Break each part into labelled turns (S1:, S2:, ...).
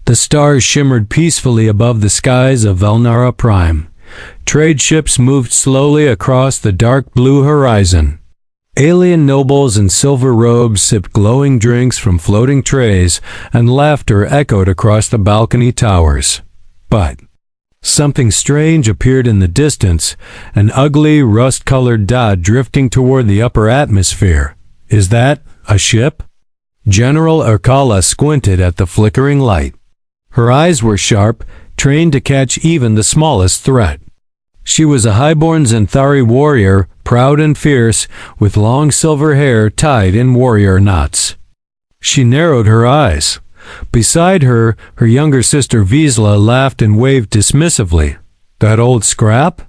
S1: The stars shimmered peacefully above the skies of Velnara Prime. Trade ships moved slowly across the dark blue horizon. Alien nobles in silver robes sipped glowing drinks from floating trays, and laughter echoed across the balcony towers. But something strange appeared in the distance, an ugly, rust-colored dot drifting toward the upper atmosphere. Is that a ship? General Urkala squinted at the flickering light. Her eyes were sharp, trained to catch even the smallest threat. She was a highborn Xanthari warrior, proud and fierce, with long silver hair tied in warrior knots. She narrowed her eyes. Beside her, her younger sister Vizsla laughed and waved dismissively. That old scrap?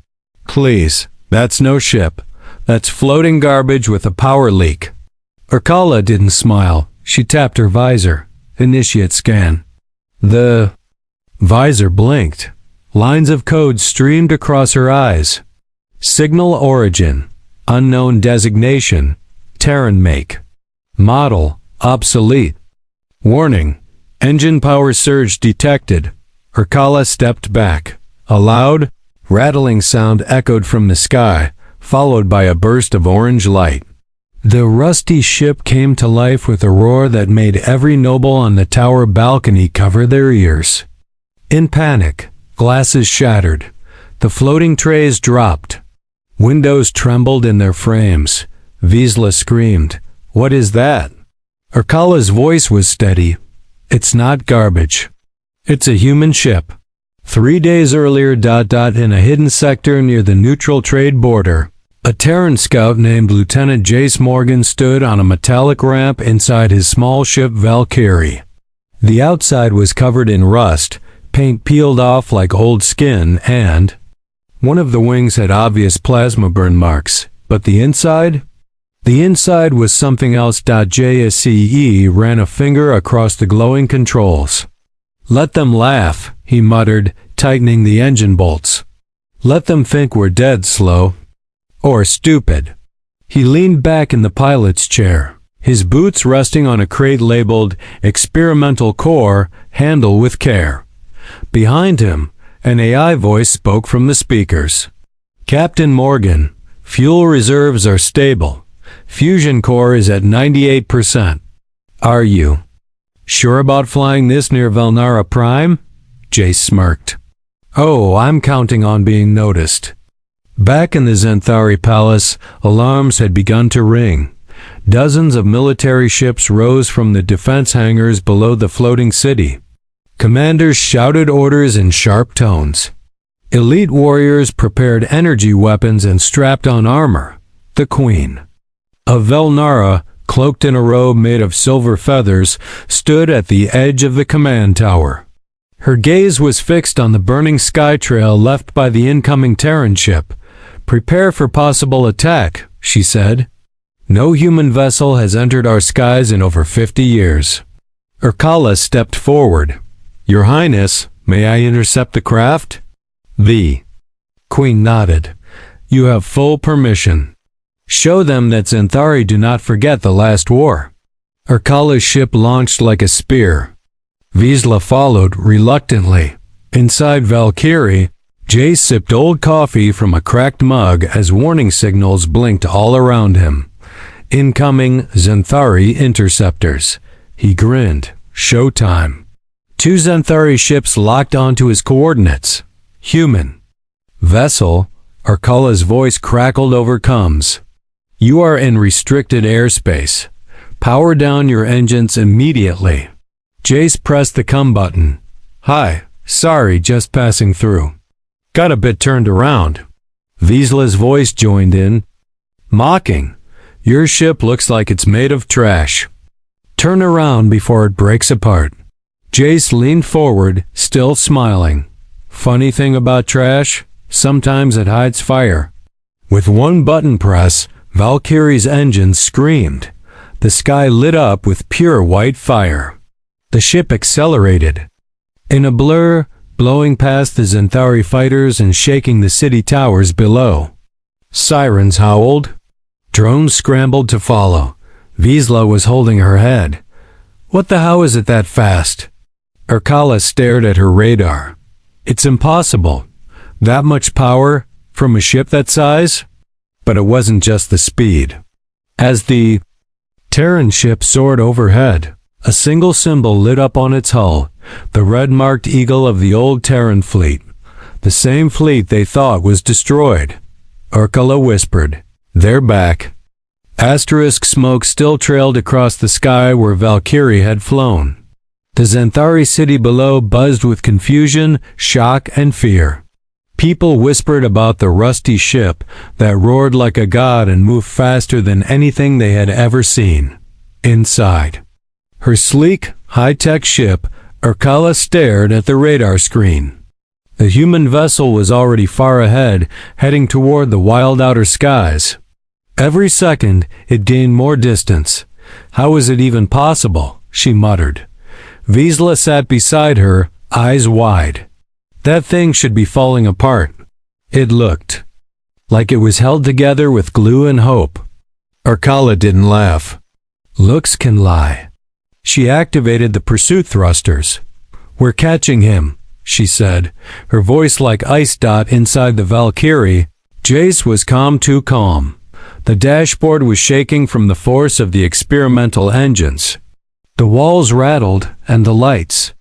S1: Please, that's no ship. That's floating garbage with a power leak. Urkala didn't smile. She tapped her visor. Initiate scan. The visor blinked. Lines of code streamed across her eyes. Signal origin. Unknown designation. Terran make. Model. Obsolete. Warning. Engine power surge detected. Urkala stepped back. A loud, rattling sound echoed from the sky, followed by a burst of orange light. The rusty ship came to life with a roar that made every noble on the tower balcony cover their ears. In panic, glasses shattered. The floating trays dropped. Windows trembled in their frames. Vizsla screamed, "What is that?" Urkala's voice was steady. "It's not garbage. It's a human ship." 3 days earlier, in a hidden sector near the neutral trade border, a Terran scout named Lieutenant Jace Morgan stood on a metallic ramp inside his small ship Valkyrie. The outside was covered in rust, paint peeled off like old skin, and one of the wings had obvious plasma burn marks. But the inside? The inside was something else. JSCE ran a finger across the glowing controls. "Let them laugh," he muttered, tightening the engine bolts. "Let them think we're dead slow. Or stupid." He leaned back in the pilot's chair, his boots resting on a crate labeled Experimental Core, Handle with Care. Behind him, an AI voice spoke from the speakers. "Captain Morgan, fuel reserves are stable. Fusion core is at 98%. Are you sure about flying this near Velnara Prime?" Jace smirked. "Oh, I'm counting on being noticed." Back in the Xanthari Palace, alarms had begun to ring. Dozens of military ships rose from the defense hangars below the floating city. Commanders shouted orders in sharp tones. Elite warriors prepared energy weapons and strapped on armor. The Queen of Velnara, cloaked in a robe made of silver feathers, stood at the edge of the command tower. Her gaze was fixed on the burning sky trail left by the incoming Terran ship. "Prepare for possible attack," she said. "No human vessel has entered our skies in over 50 years." Urkala stepped forward. "Your Highness, may I intercept the craft?" The Queen nodded. "You have full permission. Show them that Xanthari do not forget the last war." Urkala's ship launched like a spear. Vizsla followed reluctantly. Inside Valkyrie, Jace sipped old coffee from a cracked mug as warning signals blinked all around him. Incoming Xanthari interceptors. He grinned. Showtime. 2 Xanthari ships locked onto his coordinates. Human vessel. Urkala's voice crackled over comms. "You are in restricted airspace. Power down your engines immediately." Jace pressed the come button. "Hi, sorry, just passing through. Got a bit turned around." Vizsla's voice joined in, mocking. "Your ship looks like it's made of trash. Turn around before it breaks apart." Jace leaned forward, still smiling. "Funny thing about trash, sometimes it hides fire." With one button press, Valkyrie's engine screamed. The sky lit up with pure white fire. The ship accelerated. In a blur, blowing past the Xanthari fighters and shaking the city towers below. Sirens howled. Drones scrambled to follow. Vizsla was holding her head. "What the hell is it that fast?" Urkala stared at her radar. It's impossible. That much power from a ship that size? But it wasn't just the speed. As the Terran ship soared overhead, a single symbol lit up on its hull, the red-marked eagle of the old Terran fleet. The same fleet they thought was destroyed. Urkala whispered, "They're back." Asterisk smoke still trailed across the sky where Valkyrie had flown. The Xanthari city below buzzed with confusion, shock, and fear. People whispered about the rusty ship that roared like a god and moved faster than anything they had ever seen. Inside her sleek, high-tech ship, Urkala stared at the radar screen. The human vessel was already far ahead, heading toward the wild outer skies. Every second, it gained more distance. How was it even possible? She muttered. Wisla sat beside her, eyes wide. That thing should be falling apart. It looked like it was held together with glue and hope. Urkala didn't laugh. Looks can lie. She activated the pursuit thrusters. "We're catching him," she said, her voice like ice dot inside the Valkyrie. Jace was calm, too calm. The dashboard was shaking from the force of the experimental engines. The walls rattled and the lights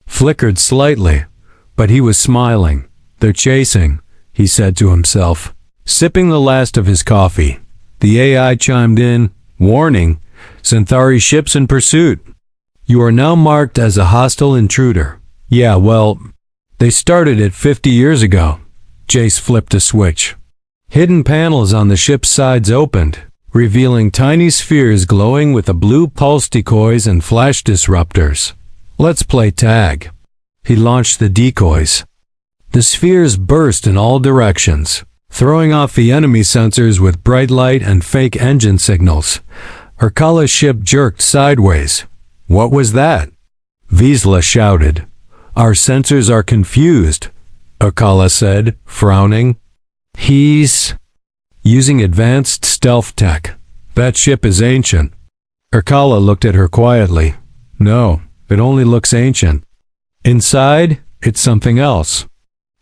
S1: flickered slightly, but he was smiling. "They're chasing," he said to himself, sipping the last of his coffee. The AI chimed in, "Warning, Xanthari ships in pursuit. You are now marked as a hostile intruder." "Yeah, well, they started it 50 years ago." Jace flipped a switch. Hidden panels on the ship's sides opened, revealing tiny spheres glowing with a blue pulse decoys and flash disruptors. "Let's play tag." He launched the decoys. The spheres burst in all directions, throwing off the enemy sensors with bright light and fake engine signals. Urkala's ship jerked sideways. "What was that?" Wisla shouted. "Our sensors are confused," Urkala said, frowning. "He's using advanced stealth tech. That ship is ancient." Urkala looked at her quietly. "No, it only looks ancient. Inside, it's something else."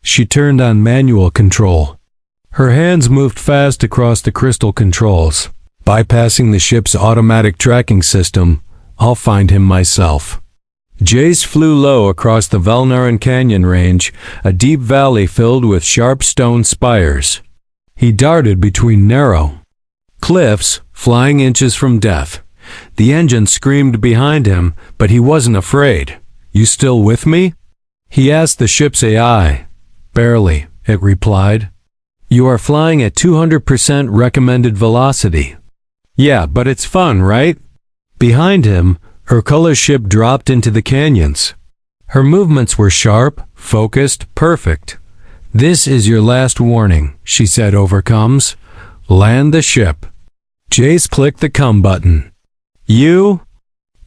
S1: She turned on manual control. Her hands moved fast across the crystal controls. "Bypassing the ship's automatic tracking system, I'll find him myself." Jace flew low across the Valnaran Canyon range, a deep valley filled with sharp stone spires. He darted between narrow cliffs, flying inches from death. The engine screamed behind him, but he wasn't afraid. "You still with me?" he asked the ship's AI. "Barely," it replied. "You are flying at 200% recommended velocity." "Yeah, but it's fun, right?" Behind him, Urkala's ship dropped into the canyons. Her movements were sharp, focused, perfect. "This is your last warning," she said over comms. "Land the ship." Jace clicked the come button. "You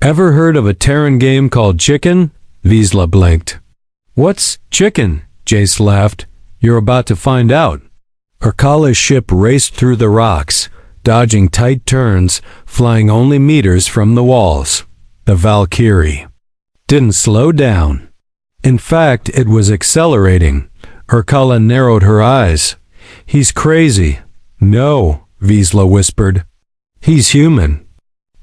S1: ever heard of a Terran game called Chicken?" Wisla blinked. "What's chicken?" Jace laughed. "You're about to find out." Urkala's ship raced through the rocks, dodging tight turns, flying only meters from the walls. The Valkyrie didn't slow down. In fact, it was accelerating. Urkala narrowed her eyes. "He's crazy." "No," Wisla whispered. "He's human."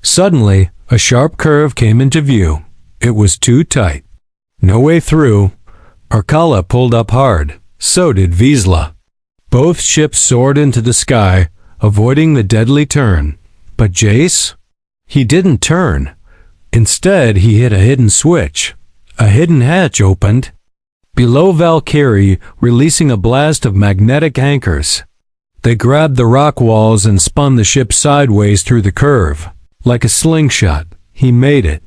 S1: Suddenly, a sharp curve came into view. It was too tight. No way through. Urkala pulled up hard. So did Wisla. Both ships soared into the sky, avoiding the deadly turn. But Jace? He didn't turn. Instead, he hit a hidden switch. A hidden hatch opened below Valkyrie, releasing a blast of magnetic anchors. They grabbed the rock walls and spun the ship sideways through the curve. Like a slingshot, he made it.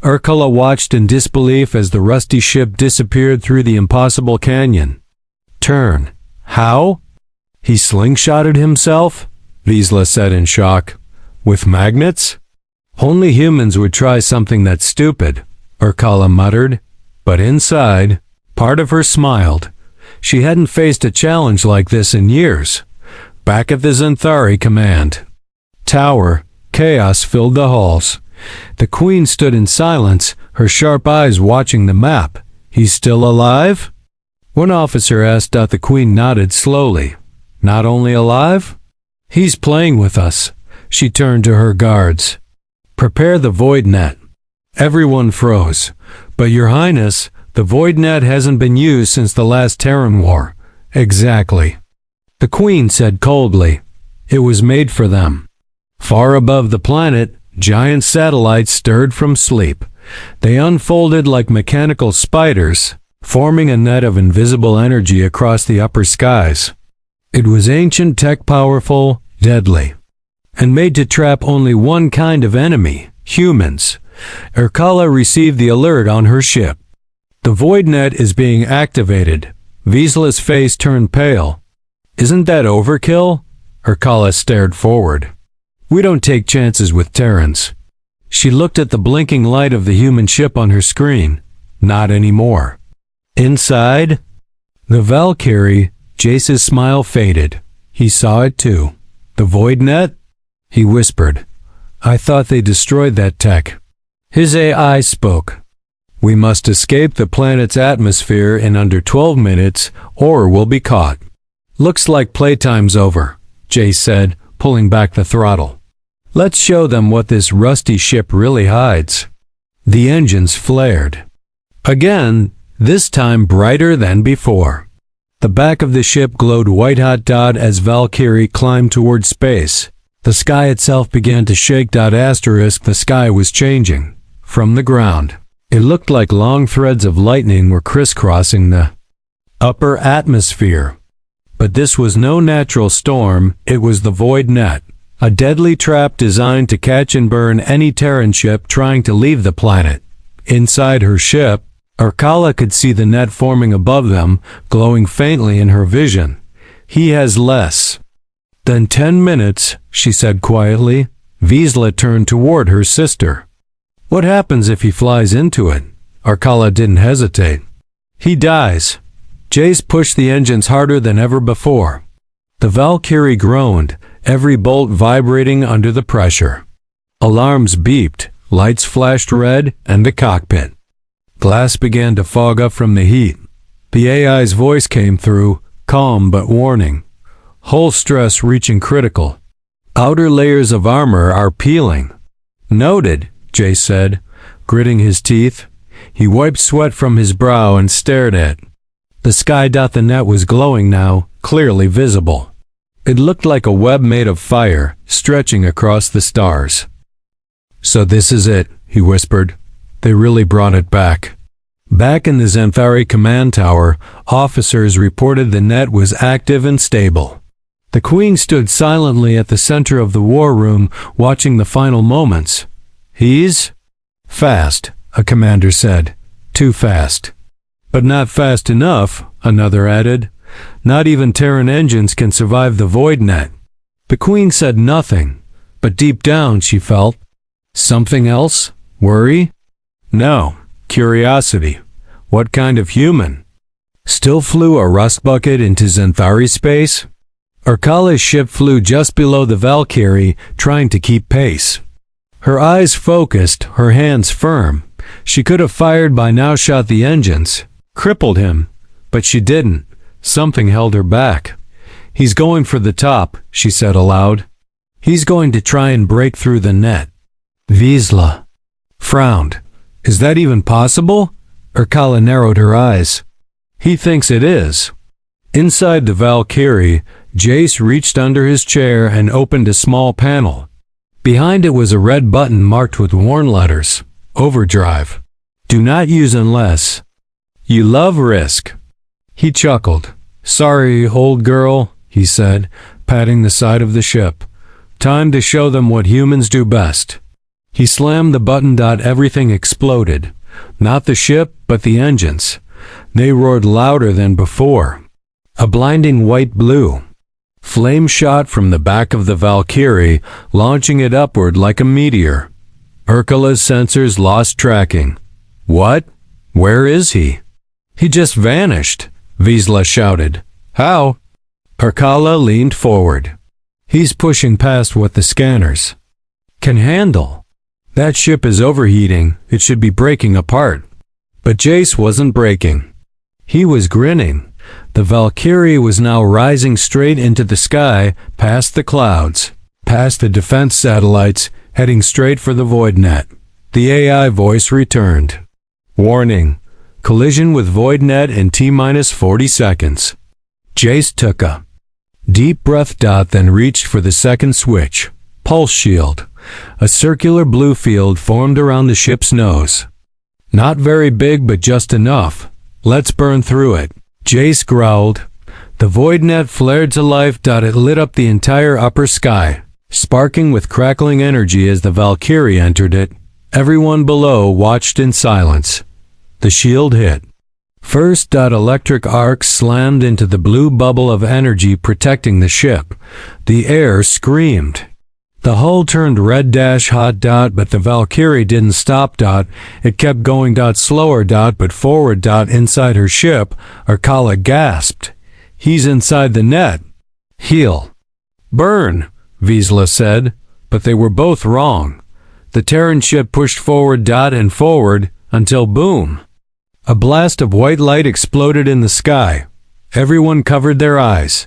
S1: Urkala watched in disbelief as the rusty ship disappeared through the impossible canyon. "Turn. How?" "He slingshotted himself," Wisla said in shock. "With magnets?" "Only humans would try something that stupid," Urkala muttered. But inside, part of her smiled. She hadn't faced a challenge like this in years. Back at the Xanthari command tower, chaos filled the halls. The Queen stood in silence, her sharp eyes watching the map. "He's still alive?" One officer asked. The Queen nodded slowly. "Not only alive? He's playing with us." She turned to her guards. "Prepare the void net." Everyone froze. "But Your Highness, the void net hasn't been used since the last Terran war." "Exactly," the Queen said coldly. "It was made for them." Far above the planet, giant satellites stirred from sleep. They unfolded like mechanical spiders, forming a net of invisible energy across the upper skies. It was ancient tech, powerful, deadly, and made to trap only one kind of enemy, humans. Urkala received the alert on her ship. "The void net is being activated." Vizsla's face turned pale. "Isn't that overkill?" Urkala stared forward. "We don't take chances with Terrans." She looked at the blinking light of the human ship on her screen. "Not anymore." Inside the Valkyrie, Jace's smile faded. He saw it too. "The void net?" he whispered. "I thought they destroyed that tech." His AI spoke. "We must escape the planet's atmosphere in under 12 minutes, or we'll be caught." "Looks like playtime's over," Jace said, pulling back the throttle. "Let's show them what this rusty ship really hides." The engines flared. Again, this time brighter than before. The back of the ship glowed white-hot as Valkyrie climbed toward space. The sky itself began to shake. The sky was changing. From the ground, it looked like long threads of lightning were crisscrossing the upper atmosphere. But this was no natural storm, it was the void net, a deadly trap designed to catch and burn any Terran ship trying to leave the planet. Inside her ship, Urkala could see the net forming above them, glowing faintly in her vision. "He has less than 10 minutes, she said quietly. Vizsla turned toward her sister. "What happens if he flies into it?" Urkala didn't hesitate. "He dies." Jace pushed the engines harder than ever before. The Valkyrie groaned, every bolt vibrating under the pressure. Alarms beeped, lights flashed red, and the cockpit. Glass began to fog up from the heat. The AI's voice came through, calm but warning. "Hull stress reaching critical. Outer layers of armor are peeling." "Noted," Jace said, gritting his teeth. He wiped sweat from his brow and stared at the sky. The net was glowing now, clearly visible. It looked like a web made of fire, stretching across the stars. "So this is it," he whispered. "They really brought it back." Back in the Xanthari command tower, officers reported the net was active and stable. The Queen stood silently at the center of the war room, watching the final moments. "He's fast," a commander said. "Too fast." "But not fast enough," another added. "Not even Terran engines can survive the void net." The Queen said nothing, but deep down she felt something else. Worry? No. Curiosity. What kind of human still flew a rust bucket into Xanthari space? Urkala's ship flew just below the Valkyrie, trying to keep pace. Her eyes focused, her hands firm. She could have fired by now, shot the engines, crippled him, but she didn't. Something held her back. "He's going for the top," she said aloud. "He's going to try and break through the net." Vizsla frowned. "Is that even possible?" Urkala narrowed her eyes. "He thinks it is." Inside the Valkyrie, Jace reached under his chair and opened a small panel. Behind it was a red button marked with warn letters. Overdrive. "Do not use unless you love risk." He chuckled. "Sorry, old girl," he said, patting the side of the ship. "Time to show them what humans do best." He slammed the button. Everything exploded. Not the ship, but the engines. They roared louder than before. A blinding white blue flame shot from the back of the Valkyrie, launching it upward like a meteor. Urkala's sensors lost tracking. "What? Where is he?" "He just vanished," Vizsla shouted. "How?" Urkala leaned forward. "He's pushing past what the scanners can handle." That ship is overheating. It should be breaking apart. But Jace wasn't breaking. He was grinning. The Valkyrie was now rising straight into the sky, past the clouds, past the defense satellites, heading straight for the void net. The AI voice returned. Warning. Collision with void net in T-minus 40 seconds. Jace took a deep breath. Then reached for the second switch. Pulse shield. A circular blue field formed around the ship's nose. Not very big, but just enough. Let's burn through it. Jace growled. The void net flared to life. It lit up the entire upper sky, sparking with crackling energy as the Valkyrie entered it. Everyone below watched in silence. The shield hit. First, electric arcs slammed into the blue bubble of energy protecting the ship. The air screamed. The hull turned red hot. But the Valkyrie didn't stop. It kept going slower. But forward. Inside her ship, Arkala gasped. He's inside the net. Heal. Burn, Vizsla said, but they were both wrong. The Terran ship pushed forward. And forward, until boom. A blast of white light exploded in the sky. Everyone covered their eyes.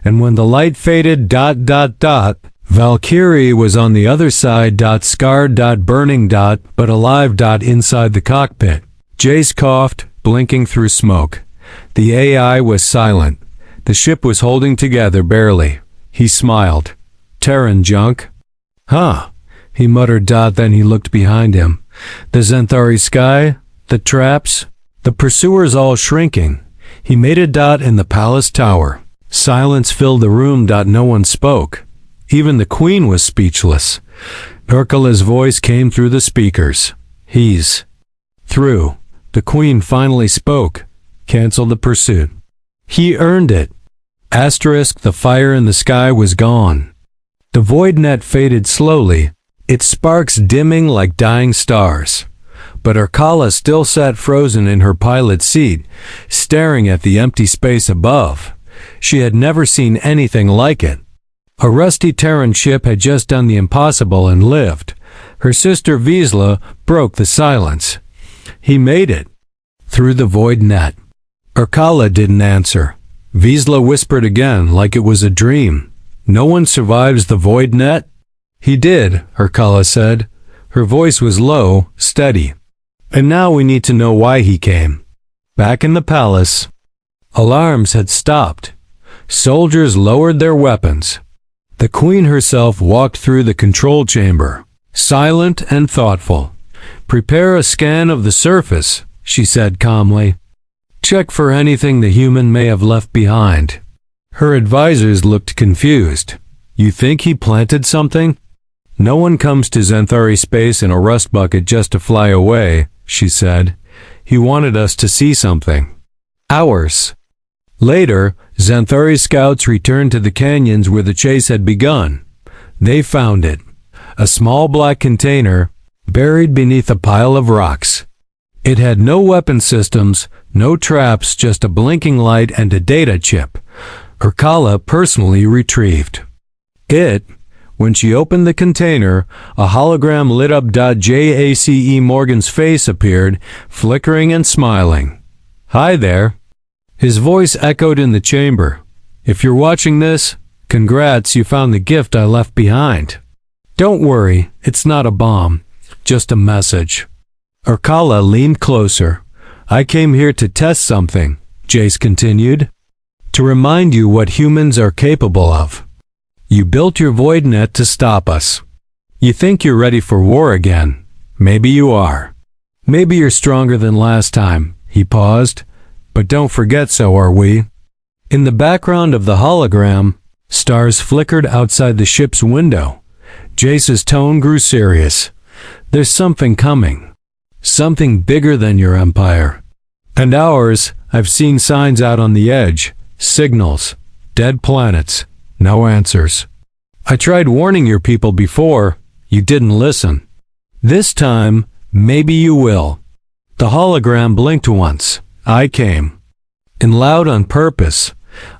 S1: And when the light faded. Valkyrie was on the other side. Scarred. Burning. But alive. Inside the cockpit. Jace coughed, blinking through smoke. The AI was silent. The ship was holding together barely. He smiled. Terran junk? Huh, he muttered. Then he looked behind him. The Xanthari sky? The traps? The pursuers all shrinking. He made a in the palace tower. Silence filled the room. No one spoke. Even the queen was speechless. Arkala's voice came through the speakers. He's through. The queen finally spoke. Cancel the pursuit. He earned it. Asterisk, the fire in the sky was gone. The void net faded slowly, its sparks dimming like dying stars. But Arkala still sat frozen in her pilot's seat, staring at the empty space above. She had never seen anything like it. A rusty Terran ship had just done the impossible and lived. Her sister Vizsla broke the silence. He made it. Through the void net. Arkala didn't answer. Vizsla whispered again, like it was a dream. No one survives the void net? He did, Arkala said. Her voice was low, steady. And now we need to know why he came. Back in the palace, alarms had stopped. Soldiers lowered their weapons. The queen herself walked through the control chamber, silent and thoughtful. Prepare a scan of the surface, she said calmly. Check for anything the human may have left behind. Her advisors looked confused. You think he planted something? No one comes to Xanthari space in a rust bucket just to fly away, she said. He wanted us to see something. Hours later, Xanthari scouts returned to the canyons where the chase had begun. They found it. A small black container, buried beneath a pile of rocks. It had no weapon systems, no traps, just a blinking light and a data chip. Arkala personally retrieved it. When she opened the container, a hologram lit up. Jace Morgan's face appeared, flickering and smiling. Hi there. His voice echoed in the chamber. If you're watching this, congrats, you found the gift I left behind. Don't worry, it's not a bomb, just a message. Arkala leaned closer. I came here to test something, Jace continued. To remind you what humans are capable of. You built your void net to stop us. You think you're ready for war again. Maybe you are. Maybe you're stronger than last time. He paused. But don't forget, so are we. In the background of the hologram, stars flickered outside the ship's window. Jace's tone grew serious. There's something coming. Something bigger than your empire. And ours. I've seen signs out on the edge. Signals. Dead planets. No answers. I tried warning your people before. You didn't listen. This time, maybe you will. The hologram blinked once. I came. And loud on purpose.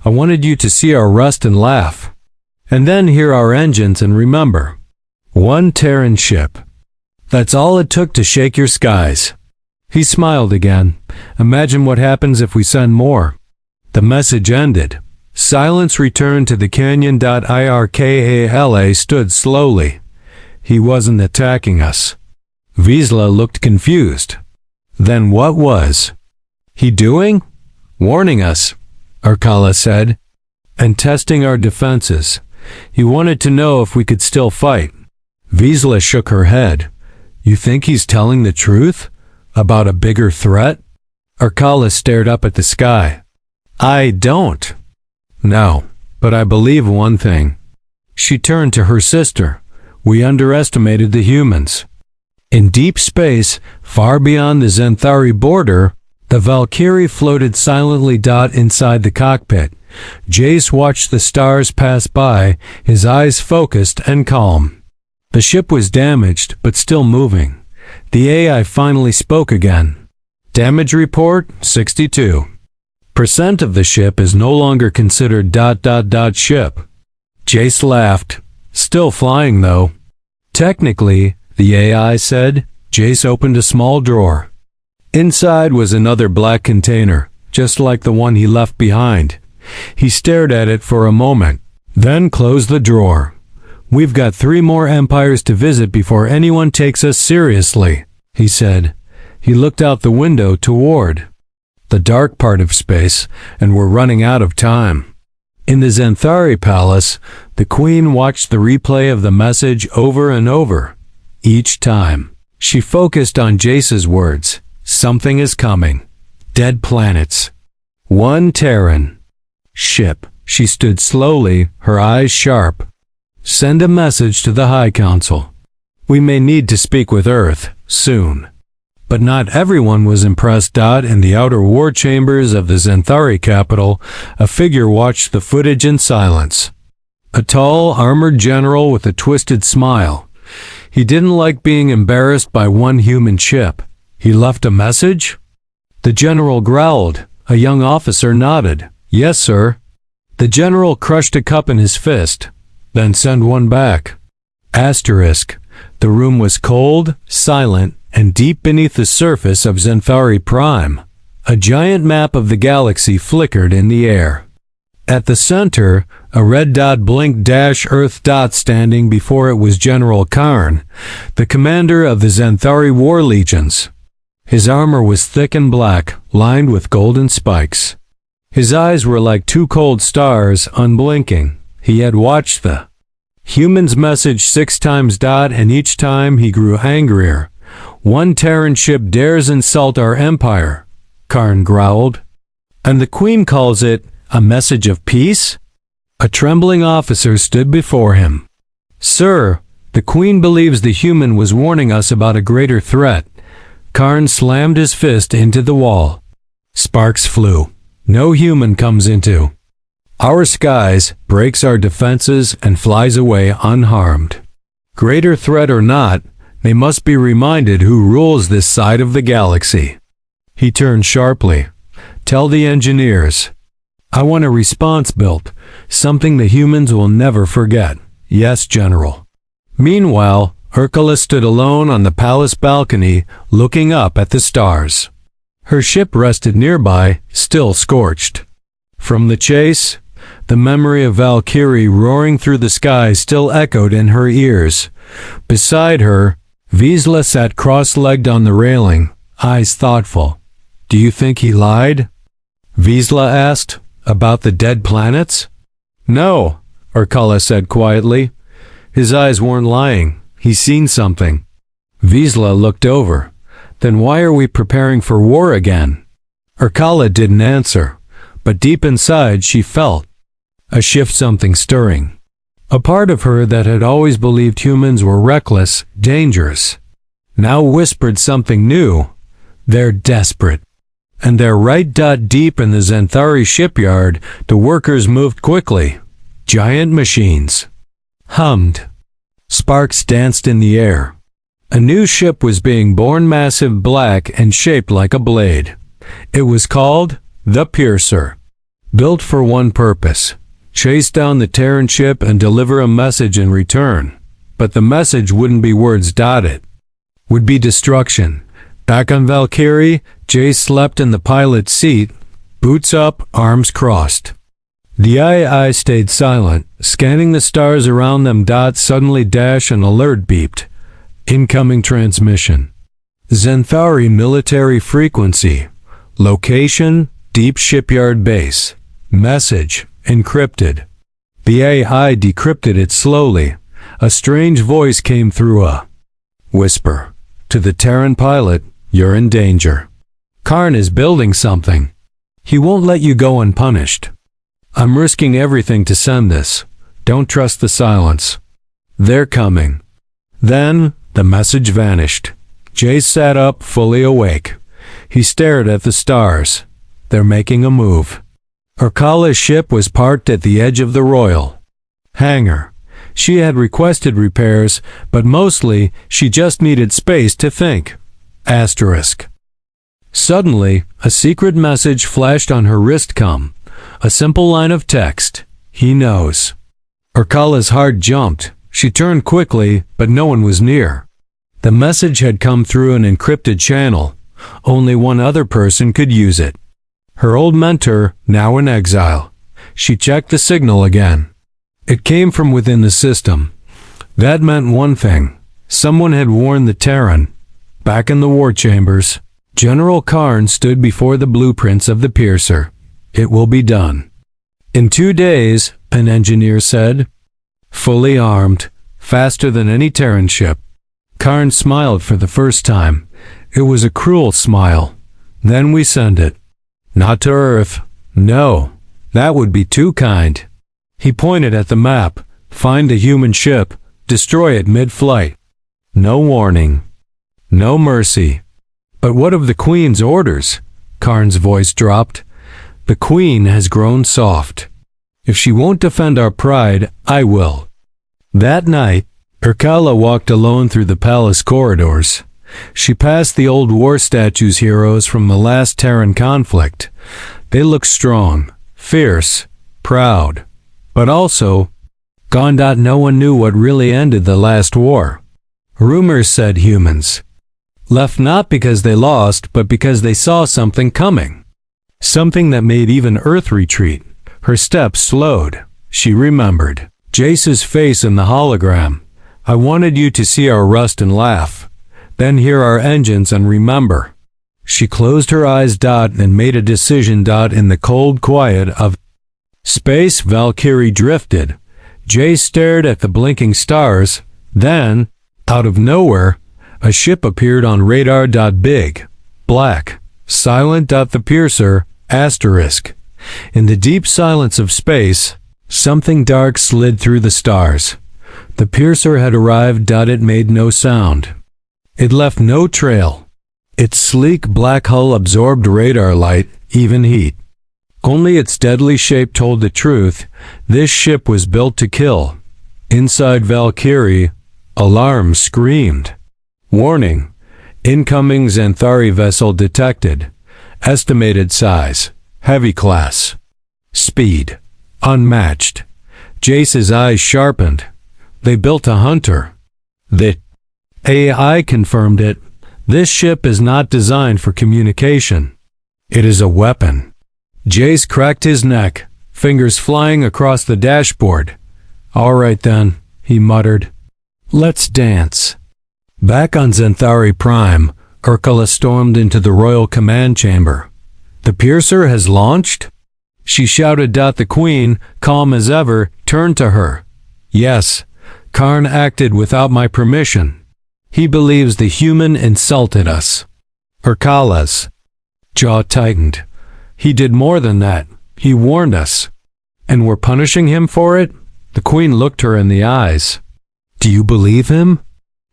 S1: I wanted you to see our rust and laugh. And then hear our engines and remember. One Terran ship. That's all it took to shake your skies. He smiled again. Imagine what happens if we send more. The message ended. Silence returned to the canyon. Irkala stood slowly. He wasn't attacking us. Vizsla looked confused. Then what was he doing? Warning us, Irkala said, and testing our defenses. He wanted to know if we could still fight. Vizsla shook her head. You think he's telling the truth? About a bigger threat? Irkala stared up at the sky. I don't. No, but I believe one thing. She turned to her sister. We underestimated the humans. In deep space, far beyond the Xanthari border, the Valkyrie floated silently. Inside the cockpit, Jace watched the stars pass by, his eyes focused and calm. The ship was damaged, but still moving. The AI finally spoke again. Damage report, 62%. Of the ship is no longer considered ... ship. Jace laughed. Still flying though. Technically, the AI said. Jace opened a small drawer. Inside was another black container, just like the one he left behind. He stared at it for a moment, then closed the drawer. We've got 3 more empires to visit before anyone takes us seriously, he said. He looked out the window toward the dark part of space, and we're running out of time. In the Xanthari Palace, the Queen watched the replay of the message over and over. Each time, she focused on Jace's words. Something is coming. Dead planets. 1 Terran ship. She stood slowly, her eyes sharp. Send a message to the High Council. We may need to speak with Earth, soon. But not everyone was impressed. In the outer war chambers of the Xanthari capital, a figure watched the footage in silence. A tall, armored general with a twisted smile. He didn't like being embarrassed by 1 human ship. He left a message? The general growled. A young officer nodded. Yes, sir. The general crushed a cup in his fist. Then send one back. Asterisk. The room was cold, silent, and deep beneath the surface of Xanthari Prime. A giant map of the galaxy flickered in the air. At the center, a red dot blinked. Earth. Standing before it was General Karn, the commander of the Xanthari War Legions. His armor was thick and black, lined with golden spikes. His eyes were like 2 cold stars, unblinking. He had watched the human's message 6 times. And each time he grew angrier. 1 Terran ship dares insult our empire, Karn growled. And the Queen calls it a message of peace? A trembling officer stood before him. Sir, the Queen believes the human was warning us about a greater threat. Karn slammed his fist into the wall. Sparks flew. No human comes into our skies, breaks our defenses, and flies away unharmed. Greater threat or not, they must be reminded who rules this side of the galaxy. He turned sharply. Tell the engineers. I want a response built, something the humans will never forget. Yes, General. Meanwhile, Irkala stood alone on the palace balcony, looking up at the stars. Her ship rested nearby, still scorched. From the chase, the memory of Valkyrie roaring through the sky still echoed in her ears. Beside her, Vizsla sat cross-legged on the railing, eyes thoughtful. Do you think he lied? Vizsla asked. About the dead planets? No, Irkala said quietly. His eyes weren't lying. He's seen something. Vizsla looked over. Then why are we preparing for war again? Irkala didn't answer, but deep inside she felt a shift, something stirring. A part of her that had always believed humans were reckless, dangerous, now whispered something new. They're desperate. And they're right. Deep in the Xanthari shipyard, the workers moved quickly. Giant machines hummed. Sparks danced in the air. A new ship was being born, massive, black, and shaped like a blade. It was called the Piercer. Built for one purpose: chase down the Terran ship and deliver a message in return. But the message wouldn't be words. It would be destruction. Back on Valkyrie, Jay slept in the pilot's seat, boots up, arms crossed. The AI stayed silent, scanning the stars around them. Suddenly an alert beeped. Incoming transmission. Xanthari military frequency. Location, deep shipyard base. Message, encrypted. The AI decrypted it slowly. A strange voice came through a whisper. To the Terran pilot, you're in danger. Karn is building something. He won't let you go unpunished. I'm risking everything to send this. Don't trust the silence. They're coming. Then, the message vanished. Jay sat up, fully awake. He stared at the stars. They're making a move. Urkala's ship was parked at the edge of the Royal hangar. She had requested repairs, but mostly she just needed space to think. Asterisk. Suddenly, a secret message flashed on her wristcom. A simple line of text. He knows. Urkala's heart jumped. She turned quickly, but no one was near. The message had come through an encrypted channel. Only one other person could use it. Her old mentor, now in exile. She checked the signal again. It came from within the system. That meant one thing. Someone had warned the Terran. Back in the war chambers, General Karn stood before the blueprints of the piercer. It will be done. In 2 days, an engineer said. Fully armed, faster than any Terran ship. Karn smiled for the first time. It was a cruel smile. Then we send it. Not to Earth. No, that would be too kind. He pointed at the map. Find a human ship. Destroy it mid-flight. No warning. No mercy. But what of the Queen's orders? Karn's voice dropped. The Queen has grown soft. If she won't defend our pride, I will. That night, Urkala walked alone through the palace corridors. She passed the old war statues heroes from the last Terran conflict. They looked strong, fierce, proud, but also gone. No one knew what really ended the last war. Rumors said humans left not because they lost, but because they saw something coming. Something that made even Earth retreat. Her steps slowed. She remembered Jace's face in the hologram. I wanted you to see our rust and laugh. Then hear our engines and remember. She closed her eyes. And made a decision. In the cold quiet of space, Valkyrie drifted. Jace stared at the blinking stars. Then, out of nowhere, a ship appeared on radar. Big, black, silent. The piercer, asterisk. In the deep silence of space, something dark slid through the stars. The piercer had arrived. It made no sound. It left no trail. Its sleek black hull absorbed radar light, even heat. Only its deadly shape told the truth. This ship was built to kill. Inside Valkyrie, alarm screamed. Warning. Incoming Xanthari vessel detected. Estimated size. Heavy class. Speed. Unmatched. Jace's eyes sharpened. They built a hunter. The AI confirmed it. This ship is not designed for communication. It is a weapon. Jace cracked his neck, fingers flying across the dashboard. All right then, he muttered. Let's dance. Back on Xanthari Prime, Urkala stormed into the royal command chamber. The piercer has launched? She shouted. The Queen, calm as ever, turned to her. Yes, Karn acted without my permission. He believes the human insulted us. Urkala's jaw tightened. He did more than that. He warned us. And we're punishing him for it? The Queen looked her in the eyes. Do you believe him?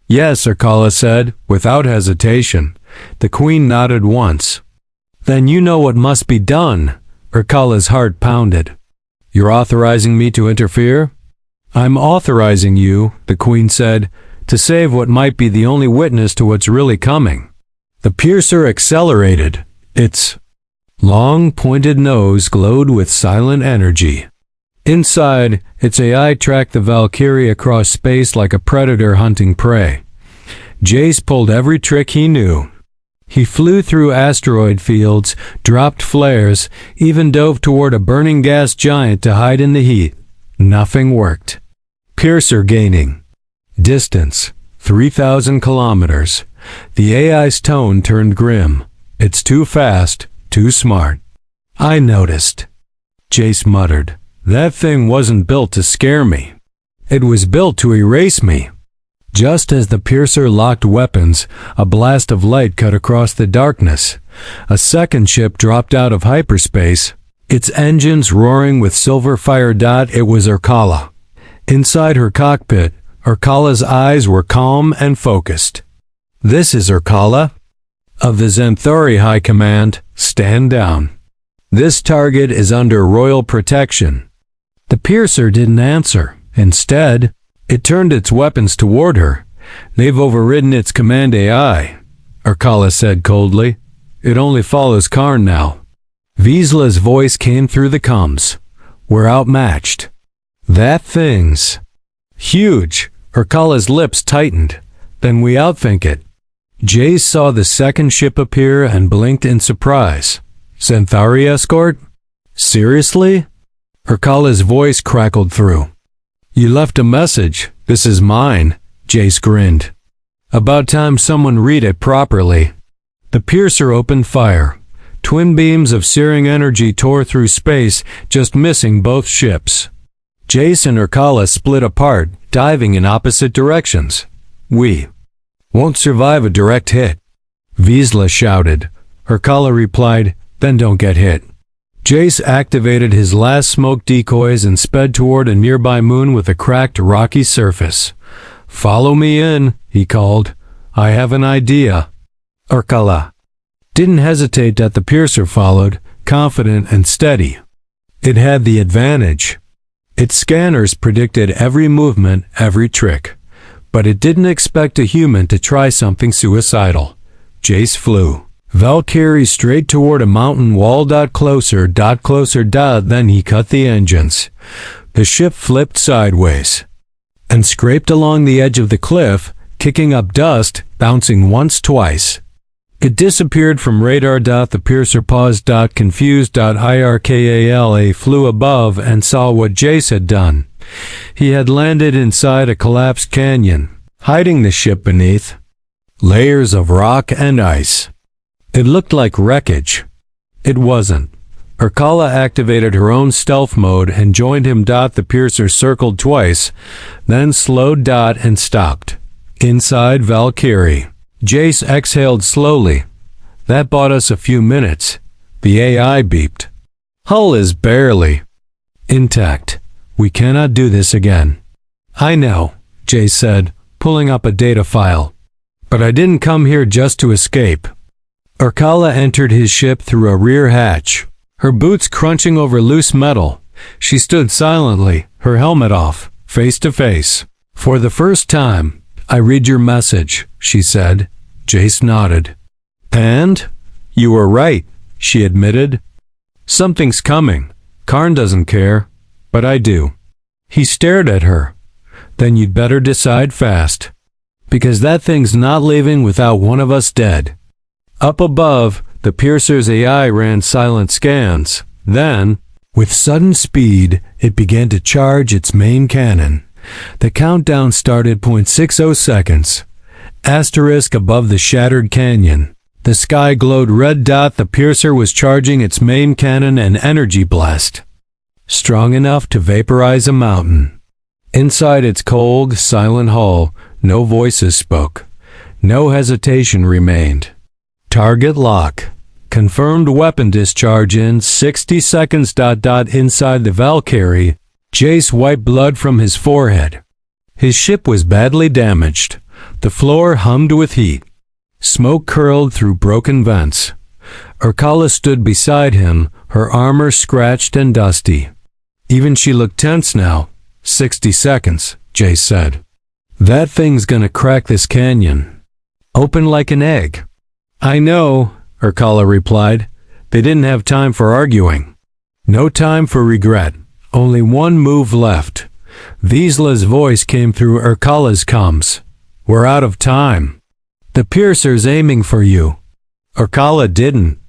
S1: Yes, Urkala said, without hesitation. The Queen nodded once. Then you know what must be done. Urkala's heart pounded. You're authorizing me to interfere? I'm authorizing you, the Queen said, to save what might be the only witness to what's really coming. The piercer accelerated. Its long, pointed nose glowed with silent energy. Inside, its AI tracked the Valkyrie across space like a predator hunting prey. Jace pulled every trick he knew. He flew through asteroid fields, dropped flares, even dove toward a burning gas giant to hide in the heat. Nothing worked. Piercer gaining. Distance, 3,000 kilometers. The AI's tone turned grim. It's too fast, too smart. I noticed. Jace muttered. That thing wasn't built to scare me. It was built to erase me. Just as the piercer locked weapons, a blast of light cut across the darkness. A second ship dropped out of hyperspace, its engines roaring with silver fire. It was Urkala. Inside her cockpit, Urkala's eyes were calm and focused. This is Urkala. Of the Xanthori High Command, stand down. This target is under royal protection. The piercer didn't answer. Instead, it turned its weapons toward her. They've overridden its command AI, Urkala said coldly. It only follows Karn now. Vizsla's voice came through the comms. We're outmatched. That thing's huge. Urkala's lips tightened. Then we outthink it. Jace saw the second ship appear and blinked in surprise. Xanthari escort? Seriously? Urkala's voice crackled through. You left a message. This is mine, Jace grinned. About time someone read it properly. The piercer opened fire. Twin beams of searing energy tore through space, just missing both ships. Jace and Urkala split apart, diving in opposite directions. We won't survive a direct hit, Vizsla shouted. Urkala replied, then don't get hit. Jace activated his last smoke decoys and sped toward a nearby moon with a cracked, rocky surface. Follow me in, he called. I have an idea. Urkala didn't hesitate that the piercer followed, confident and steady. It had the advantage. Its scanners predicted every movement, every trick. But it didn't expect a human to try something suicidal. Jace flew. Valkyrie straight toward a mountain wall. Closer. Then he cut the engines. The ship flipped sideways and scraped along the edge of the cliff, kicking up dust, bouncing once, twice. It disappeared from radar. The piercer paused. Confused. Irkala flew above and saw what Jace had done. He had landed inside a collapsed canyon, hiding the ship beneath layers of rock and ice. It looked like wreckage. It wasn't. Urkala activated her own stealth mode and joined him. The piercer circled twice, then slowed and stopped. Inside Valkyrie, Jace exhaled slowly. That bought us a few minutes. The AI beeped. Hull is barely intact. We cannot do this again. I know, Jace said, pulling up a data file. But I didn't come here just to escape. Urkala entered his ship through a rear hatch, her boots crunching over loose metal. She stood silently, her helmet off, face to face. For the first time, I read your message, she said. Jace nodded. And? You were right, she admitted. Something's coming. Karn doesn't care, but I do. He stared at her. Then you'd better decide fast. Because that thing's not leaving without one of us dead. Up above, the piercer's AI ran silent scans. Then, with sudden speed, it began to charge its main cannon. The countdown started 0.60 seconds. Asterisk above the shattered canyon. The sky glowed red. The piercer was charging its main cannon, an energy blast strong enough to vaporize a mountain. Inside its cold, silent hull, no voices spoke. No hesitation remained. Target lock. Confirmed weapon discharge in 60 seconds. Inside the Valkyrie, Jace wiped blood from his forehead. His ship was badly damaged. The floor hummed with heat. Smoke curled through broken vents. Urkala stood beside him, her armor scratched and dusty. Even she looked tense now. 60 seconds, Jace said. That thing's gonna crack this canyon. Open like an egg. I know, Urkala replied. They didn't have time for arguing. No time for regret. Only one move left. Vizsla's voice came through Urkala's comms. We're out of time. The piercer's aiming for you. Arkala didn't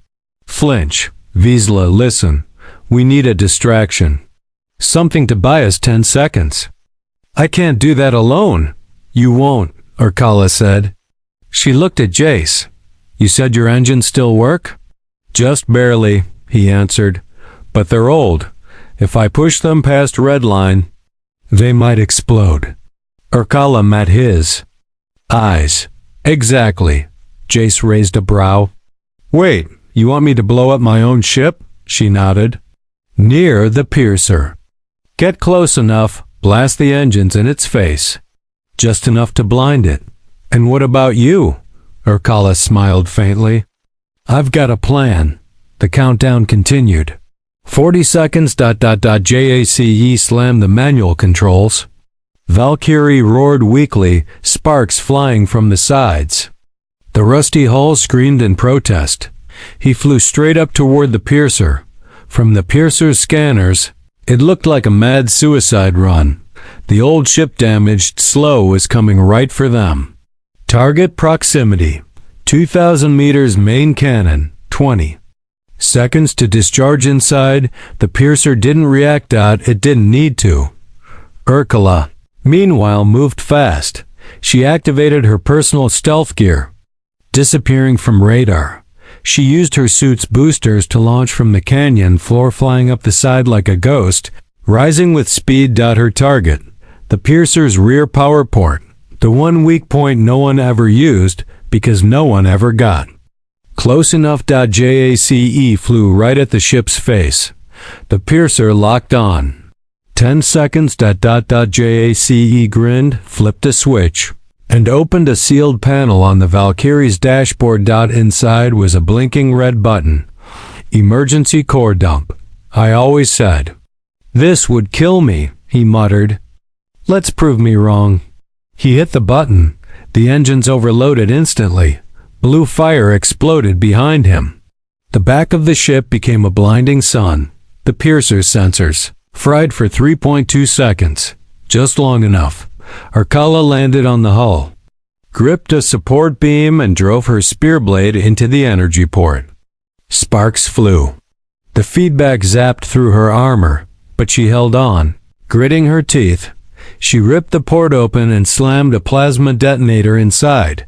S1: flinch. Vizsla, listen. We need a distraction. Something to buy us 10 seconds. I can't do that alone. You won't, Arkala said. She looked at Jace. You said your engines still work? Just barely, he answered. But they're old. If I push them past redline, they might explode. Arkala met his eyes. Exactly. Jace raised a brow. Wait, you want me to blow up my own ship? She nodded. Near the piercer. Get close enough, blast the engines in its face. Just enough to blind it. And what about you? Arkala smiled faintly. I've got a plan. The countdown continued. 40 seconds. JACE slammed the manual controls. Valkyrie roared weakly, sparks flying from the sides. The rusty hull screamed in protest. He flew straight up toward the piercer. From the piercer's scanners, it looked like a mad suicide run. The old ship, damaged slow, was coming right for them. Target proximity. 2,000 meters main cannon. 20 seconds to discharge inside. The piercer didn't react. It didn't need to. Arkala, meanwhile, moved fast. She activated her personal stealth gear. Disappearing from radar. She used her suit's boosters to launch from the canyon floor, flying up the side like a ghost, rising with speed. Her target. The piercer's rear power port. The one weak point no one ever used, because no one ever got close enough. JACE flew right at the ship's face. The piercer locked on. 10 seconds. JACE grinned, flipped a switch, and opened a sealed panel on the Valkyrie's dashboard. Inside was a blinking red button. Emergency core dump. I always said this would kill me, he muttered. Let's prove me wrong. He hit the button. The engines overloaded instantly. Blue fire exploded behind him. The back of the ship became a blinding sun. The piercer's sensors fried for 3.2 seconds. Just long enough. Arkala landed on the hull, gripped a support beam, and drove her spear blade into the energy port. Sparks flew. The feedback zapped through her armor, but she held on. Gritting her teeth, she ripped the port open and slammed a plasma detonator inside.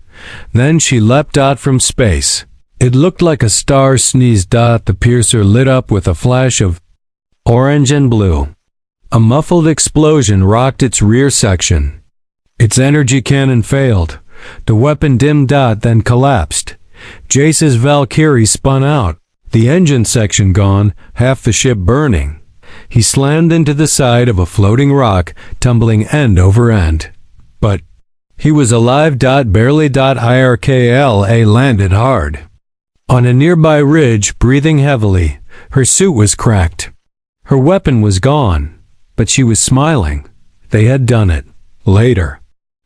S1: Then she leapt out from space. It looked like a star sneezed. The piercer lit up with a flash of orange and blue. A muffled explosion rocked its rear section. Its energy cannon failed. The weapon dimmed. Then collapsed. Jace's Valkyrie spun out. The engine section gone, half the ship burning. He slammed into the side of a floating rock, tumbling end over end. But he was alive. Barely. Irkla landed hard on a nearby ridge, breathing heavily. Her suit was cracked. Her weapon was gone, but she was smiling. They had done it. Later,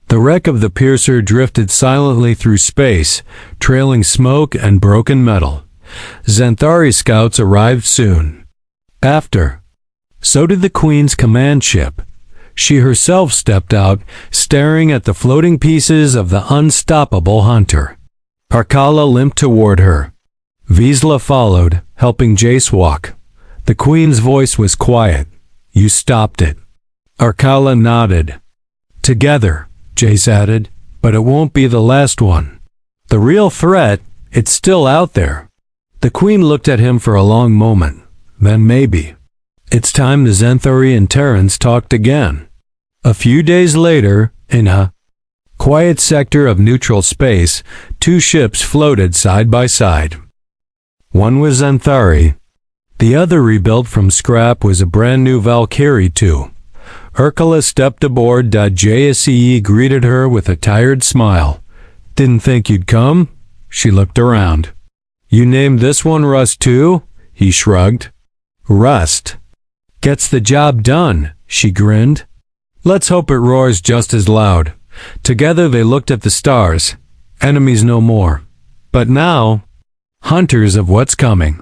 S1: the wreck of the piercer drifted silently through space, trailing smoke and broken metal. Xanthari scouts arrived soon after. So did the Queen's command ship. She herself stepped out, staring at the floating pieces of the unstoppable hunter. Arkala limped toward her. Vizsla followed, helping Jace walk. The Queen's voice was quiet. You stopped it. Arkala nodded. Together, Jace added, but it won't be the last one. The real threat, it's still out there. The Queen looked at him for a long moment. Then maybe. It's time the Xanthari and Terrans talked again. A few days later, in a quiet sector of neutral space, two ships floated side by side. One was Xanthari. The other, rebuilt from scrap, was a brand new Valkyrie II. Arkala stepped aboard. JACE greeted her with a tired smile. Didn't think you'd come? She looked around. You named this one Rust too? He shrugged. Rust gets the job done, she grinned. Let's hope it roars just as loud. Together they looked at the stars. Enemies no more. But now, hunters of what's coming.